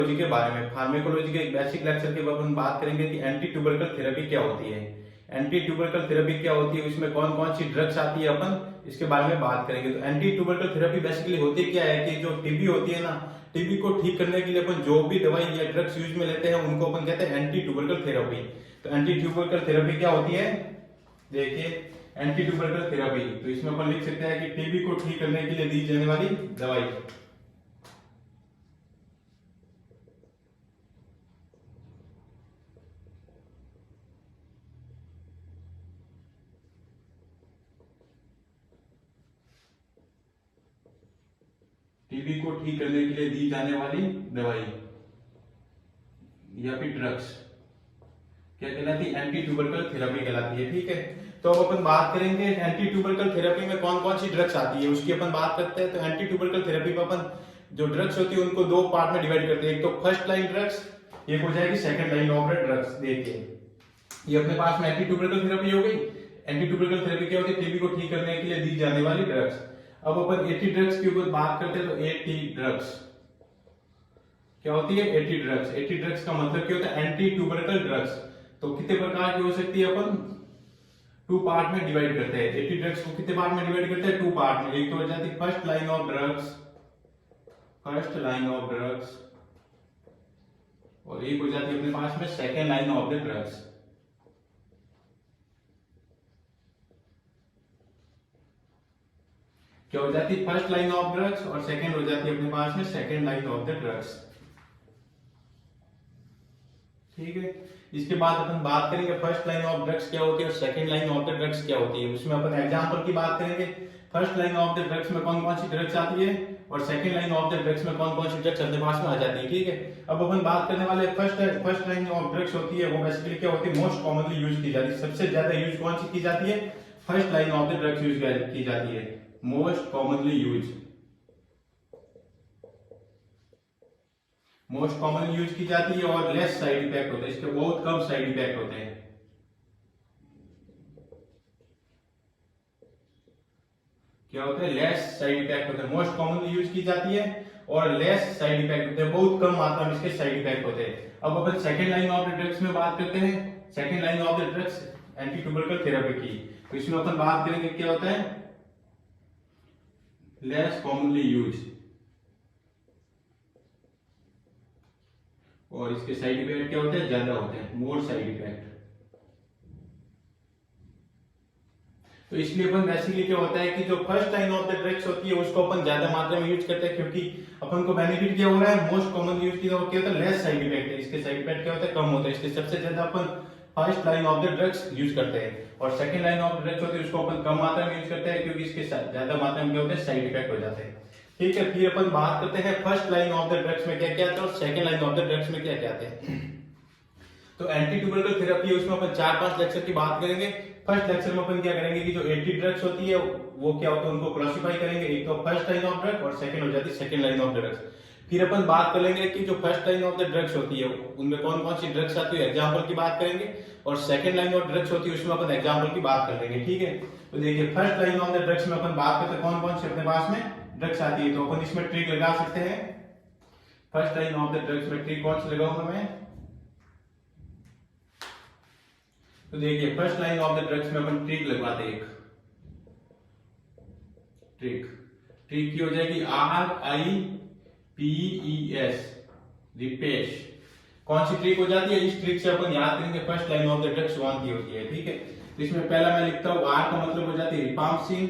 के बारे में फार्मेकोलॉजी के एक बेसिक लेक्चर के बाद हम बात करेंगे कि एंटी ट्यूबरकल थेरेपी क्या होती है। एंटी ट्यूबरकल थेरेपी क्या होती है, उसमें कौन कौन सी ड्रग्स आती है, अपन इसके बारे में बात करेंगे। तो एंटी ट्यूबरकल थेरेपी बेसिकली होती क्या है कि जो टीबी होती है ना, टीबी को ठीक करने के लिए अपन जो भी दवाई या ड्रग्स यूज में लेते हैं उनको अपन कहते हैं एंटी ट्यूबरकल थेरेपी। तो एंटी ट्यूबरकल थेरेपी क्या होती है, देखिए एंटी ट्यूबरकल थेरेपी, तो इसमें अपन लिख सकते हैं कि टीबी को ठीक करने के लिए दी जाने वाली दवाई। टीबी को ठीक करने के लिए दी जाने वाली दवाई या फिर ड्रग्स क्या कहलाती है, एंटी ट्यूबरकल थेरेपी कहलाती है। ठीक है, तो अब अपन बात करेंगे एंटी ट्यूबरकल थेरेपी में कौन कौन सी ड्रग्स आती है उसकी अपन बात करते हैं। तो एंटी ट्यूबरकल थेरेपी में अपन जो ड्रग्स होती है उनको दो पार्ट में डिवाइड करते हैं। एक तो फर्स्ट लाइन ड्रग्स, एक हो जाएगी सेकंड लाइन ऑफ ड्रग्स। देखिए ये अपने पास में एंटी ट्यूबरकल थेरेपी हो गई। एंटी ट्यूबरकल थेरेपी क्या होती है, टीबी को ठीक करने के लिए दी जाने वाली ड्रग्स। अब अपन 80 ड्रग्स के ऊपर बात करते हैं। तो 80 ड्रग्स क्या होती है, 80 ड्रग्स। 80 ड्रग्स का मतलब क्या होता है, एंटी ट्यूबरकल ड्रग्स। तो कितने प्रकार की हो सकती है, अपन टू पार्ट में डिवाइड करते हैं। 80 ड्रग्स को कितने पार्ट में डिवाइड करते हैं, टू पार्ट में। एक तो हो जाती है first line of drugs, first line of drugs, और एक हो जाती है अपने पास में second line of the drugs. क्या हो जाती है, फर्स्ट लाइन ऑफ ड्रग्स, और सेकेंड हो जाती है अपने पास में second line of the drugs. ठीक है, इसके बाद अपन बात करेंगे फर्स्ट लाइन ऑफ ड्रग्स क्या होती है और second line of the drugs क्या होती है। उसमें अपन एग्जांपल की बात करेंगे। First line of the drugs में कौन कौन सी ड्रग्स आती है और second line of the drugs में कौन कौन सी ड्रग्स अपने पास में आ जाती है। ठीक है, अब अपन बात करने वाले फर्स्ट लाइन ऑफ ड्रग्स होती है, वो बेसिकली क्या होती है, मोस्ट कॉमनली यूज की जाती है। सबसे ज्यादा यूज कौन सी की जाती है, first line of the drugs use की जाती है, most commonly use, most common use की जाती है और लेस साइड इफेक्ट होते हैं, इसके बहुत कम साइड इफेक्ट होते हैं। क्या होता है, लेस साइड इफेक्ट होते हैं। मोस्ट कॉमनली यूज की जाती है और लेस साइड इफेक्ट होते हैं, बहुत कम मात्रा में इसके साइड इफेक्ट होते हैं। अब अपन second line of the drugs में बात करते हैं। Second line of the drugs anti tubercle therapy की, तो इसमें अपन बात करेंगे क्या होता है, लेस कॉमनली यूज, और इसके साइड इफेक्ट क्या होते हैं, ज्यादा होते हैं, मोर साइड इफेक्ट। तो इसलिए अपन बेसिकली क्या होता है कि जो first line of the drugs होती है उसको अपन ज्यादा मात्रा में यूज करते हैं, क्योंकि अपन को बेनिफिट क्या हो रहा है, मोस्ट कॉमन यूज किया होता है, लेस साइड इफेक्ट है, इसके साइड इफेक्ट क्या होता है, कम होता है। इसलिए सबसे ज्यादा अपन first line of the drugs use करते हैं, और second line of the drugs होती है उसको अपन कम मात्रा में यूज करते हैं, क्योंकि इसके ज्यादा मात्रा में क्या होता है, साइड इफेक्ट हो जाते हैं। ठीक है, फिर अपन बात करते हैं first line of the drugs में क्या क्या आता है और second line of the drugs में क्या क्या आते हैं। तो एंटी ट्यूबरकल थेरेपी है, उसमें अपन 4-5 लेक्चर की बात करेंगे। फर्स्ट लेक्चर में अपन क्या करेंगे कि जो 80 ड्रग्स होती है वो क्या होता है, उनको क्लासिफाई करेंगे। एक तो फर्स्ट लाइन ऑफ ड्रग और सेकंड हो जाती है सेकंड लाइन ऑफ ड्रग्स। फिर अपन बात कर लेंगे कि जो first line of the drugs होती है उनमें कौन कौन सी ड्रग्स आती है, एग्जांपल की बात करेंगे, और सेकंड लाइन ऑफ ड्रग्स होती है उसमें अपन एग्जांपल की बात कर लेंगे। ठीक है, तो देखिए first line of the drugs में अपन बात करते हैं कौन कौन सी अपने पास में ड्रग्स आती है, तो अपन इसमें ट्रिक लगा सकते हैं। First line of the drugs में ट्रिक कौन सी लगाऊंगा मैं, तो देखिए first line of the drugs में अपन ट्रिक लगवाते हैं। एक ट्रिक की हो जाएगी RIPES, रिपेश। कौन सी ट्रिक हो जाती है, इस ट्रिक से अपन याद करेंगे first line of the drugs कौन सी होती है। ठीक है, तो इसमें पहला मैं लिखता हूं, R का मतलब हो जाती है रिपाम्पसिन,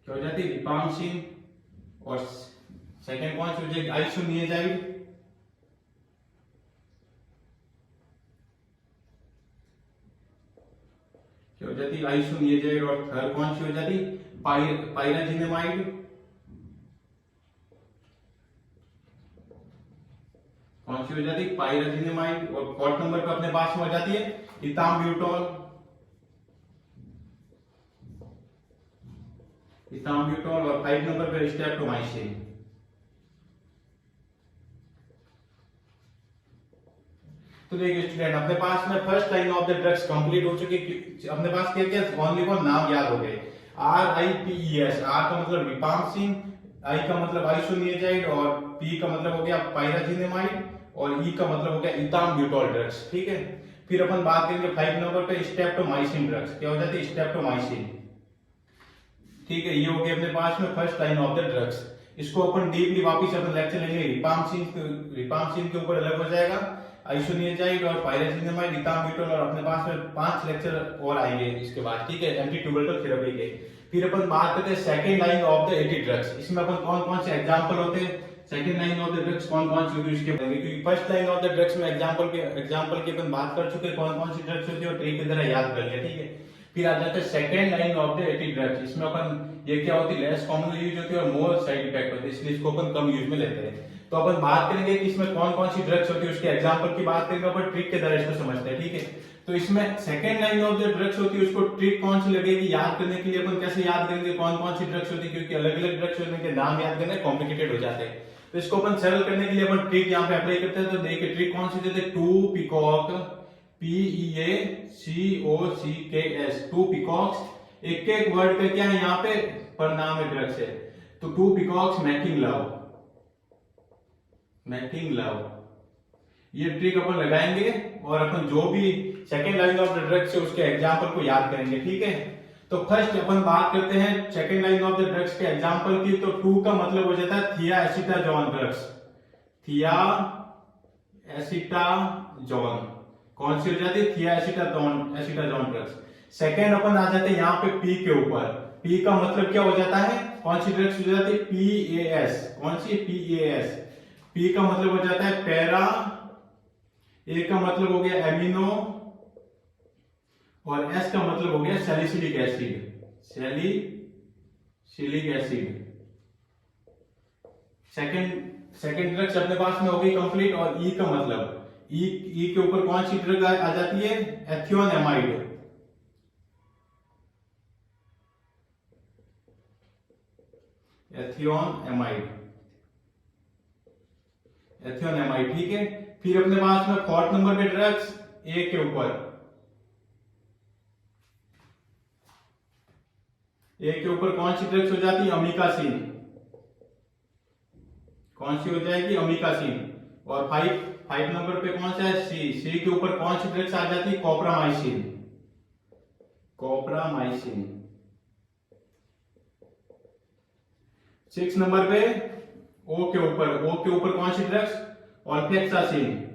क्या हो जाती है, रिपाम्पसिन, और सेकंड कौन सी हो जाएगी, आइसोनियाजाइड, क्या हो जाती है, आइसोनियाजाइड, और थर्ड कौन सी हो जाती है, पाइराजिनेमाइड, कौन सी हो जाती है, पाइराजिनेमाइड, और फोर्थ नंबर पे अपने पास में हो जाती है इथाम्ब्यूटॉल, और 5 नंबर पे स्ट्रेप्टोमाइसिन। तो देखिए स्टूडेंट, अपने पास में first line of the drugs complete हो चुकी है। अपने पास क्या क्या ओनली फॉर नाम याद हो गए, RIPES, R का मतलब रिपाम्पसिन, आई का मतलब आइसोनियाजाइड, और पी का मतलब हो गया पायराजिनेमाइड, और ई का मतलब हो गया इथाम्ब्यूटोल ड्रग्स। ठीक है, फिर अपन बात करेंगे 5 नंबर पे स्ट्रेप्टोमाइसिन ड्रग्स। क्या हो जाती है? स्ट्रेप्टोमाइसिन। ठीक है, ये हो गया अपने पास में first line of the drugs. इसको अपन डीपली वापस अपन लेक्चर लेंगे, रिपाम्सिन के ऊपर अलग हो जाएगा, आइसोनियाजाइड और पायराजिनेमाइड, इथाम्ब्यूटोल, और अपने पास में 5 लेक्चर और आएंगे इसके बाद। ठीक है, एंटी ट्यूबरकुलर थेरेपी के। फिर अपन बात करते हैं second line of the eighty drugs. इसमें अपन कौन कौन से एग्जांपल होते हैं, second line of the drugs कौन कौन सी होगी उसके बारे में, क्योंकि first line of the drugs में एग्जांपल की अपन बात कर चुके हैं कौन कौन सी ड्रग्स होती है, और ट्रिक की तरह याद कर लिया। ठीक है, फिर आ जाता है second line of the eighty drugs. इसमें अपन ये क्या होती है, लेस कॉमनली यूज होती है और मोर साइड इफेक्ट होते हैं, इसलिए इसको अपन कम यूज में लेते हैं। तो अपन बात करेंगे कि इसमें कौन कौन सी ड्रग्स होती है, उसके एग्जांपल की बात करेंगे, अपन ट्रिक के तरह इसको समझते हैं। ठीक है, तो इसमें second line of the drugs होती है, उसको ट्रिक कौन सी लगेगी याद करने के लिए, अपन कैसे याद करेंगे कौन कौन सी ड्रग्स होती है, क्योंकि अलग अलग ड्रग्स होने के नाम याद करने कॉम्प्लिकेटेड हो जाते हैं। तो इसको अपन सरल करने के लिए अपन ट्रिक यहाँ पे अप्लाई करते हैं। तो देखिए ट्रिक कौन सी देते हैं, 2 पीकॉक, PEACOCKS, 2 पीकॉक्स, एक एक वर्ड का क्या है यहाँ पे परिणाम है, ड्रग्स है। तो 2 peacocks making love, making love, ये ट्रिक अपन लगाएंगे और अपन जो भी second line of the drugs है उसके एग्जांपल को याद करेंगे। ठीक है, तो फर्स्ट अपन बात करते हैं second line of the drugs के एग्जांपल की। तो 2 का मतलब हो जाता है थियाएसिटाजोन ड्रग्स, थियाएसिटाजोन, कौन सी हो जाती है, थियाएसिटाजोन ड्रग्स। सेकेंड अपन आ जाते हैं यहाँ पे पी के ऊपर। पी का मतलब क्या हो जाता है, कौन सी ड्रग्स हो जाती है, PAS, कौन सी, PAS। पी का मतलब हो जाता है पैरा, ए का मतलब हो गया एमिनो, और एस का मतलब हो गया salicylic acid, salicylic acid. Second drugs अपने पास में हो गई कंप्लीट। और ई का मतलब, ई के ऊपर कौन सी ड्रग आ जाती है, एथियोनेमाइड, एथियोनेमाइड, एथियोनेमाइड। ठीक है, फिर अपने पास में 4th नंबर पे ड्रग्स ए के ऊपर, ए के ऊपर कौन सी ड्रग्स हो जाती है, अमीकासिन, कौन सी हो जाएगी, अमीकासिन। और 5 नंबर पे कौन सा है, सी के ऊपर कौन सी ड्रग्स आ जाती है, कोप्रामाइसिन, कोप्रामाइसिन। 6 नंबर पे ओ के ऊपर कौन सी ड्रग्स, ऑल्फेक्सासिन,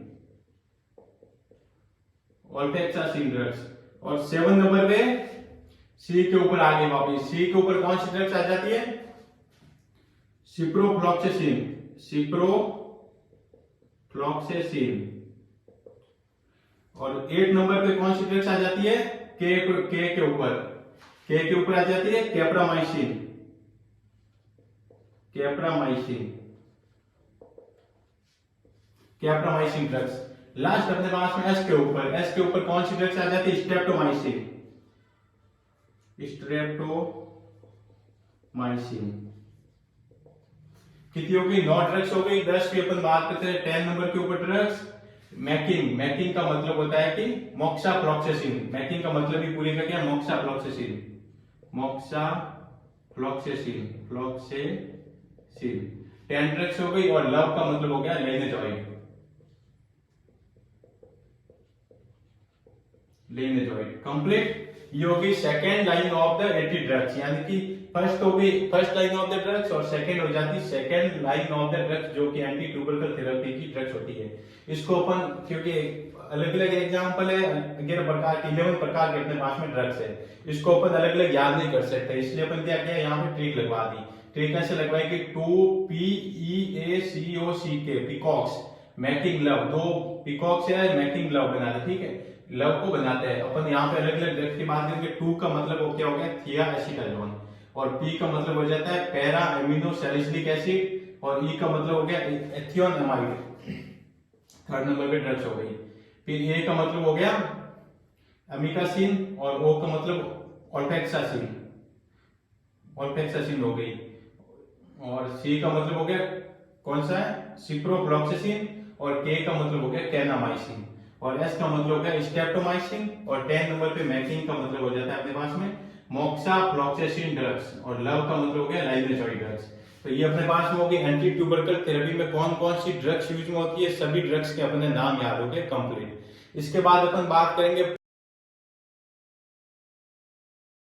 ऑल्फेक्सासिन ड्रग्स। और 7 नंबर पे सी के ऊपर आगे वापस, सी के ऊपर कौन सी ड्रग्स आ जाती है, सिप्रोफ्लॉक्सेसिन, सिप्रोफ्लॉक्सेसिन। और 8 नंबर पे कौन सी ड्रग्स आ जाती है, के के ऊपर आ जाती है कैप्रामाइसिन, कैप्रामाइसिन ड्रग्स। लास्ट अपने पास में एस के ऊपर कौन सी ड्रग्स आ जाती है, स्ट्रेप्टोमाइसिन, स्ट्रेप्टोमाइसिन। कितनी हो गई, 9 ड्रग्स हो गई। 10 की अपन बात करते हैं 10 नंबर के ऊपर ड्रग्स, मैकिंग का मतलब होता है कि मोक्साफ्लॉक्सेसिन, मैकिंग का मतलब ही पूरी का क्या, मोक्साफ्लॉक्सेसिन, फ्लॉक्सेसिन। 10 ड्रग्स हो गई। और लव का मतलब हो गया लेनेजॉइड, कंप्लीट। ये हो गई second line of the eighty drugs, यानी कि फर्स्ट हो गई first line of the drugs, और सेकेंड हो जाती second line of the drugs, जो कि एंटी ट्यूबरकुलर थेरेपी की ड्रग्स होती है। इसको अपन, क्योंकि अलग अलग एग्जांपल है, 11 प्रकार के अपने पास में ड्रग्स है, इसको अपन अलग अलग याद नहीं कर सकते, इसलिए अपन क्या किया, यहाँ पे ट्रिक लगवा दी। ट्रिक कैसे लगवाई कि 2 PEACOCK, peacocks, making love, 2 peacocks है, मेकिंग लव बनाते, ठीक है, लव को बनाते हैं। अपन यहाँ पे अलग अलग ड्रग्स की बात करेंगे। 2 का मतलब क्या हो गया, थियाएसिटाजोन, और P का मतलब हो जाता है पैरा एमिनो सैलिसिलिक एसिड, और E का मतलब हो गया एथियोनेमाइड। 3rd नंबर पे ड्रग्स हो गई। फिर A का मतलब हो गया अमीकासिन, और O का मतलब ऑल्फेक्सासिन हो गई, और C का मतलब हो गया कौन सा है, सिप्रोफ्लॉक्सेसिन, और K का मतलब हो गया कैनामाइसिन, और S का मतलब हो गया स्ट्रेप्टोमाइसिन, और 10 नंबर पे मैकिंग का मतलब हो जाता है अपने पास में मोक्साफ्लॉक्सेसिन ड्रग्स, और लव का मतलब हो गया लाइनेजॉइड ड्रग्स। तो तो ये अपने पास में होगी एंटी ट्यूबरकल थेरेपी में कौन कौन सी ड्रग्स यूज में होती है, सभी ड्रग्स के अपने नाम याद हो गए कंप्लीट। इसके बाद अपन बात करेंगे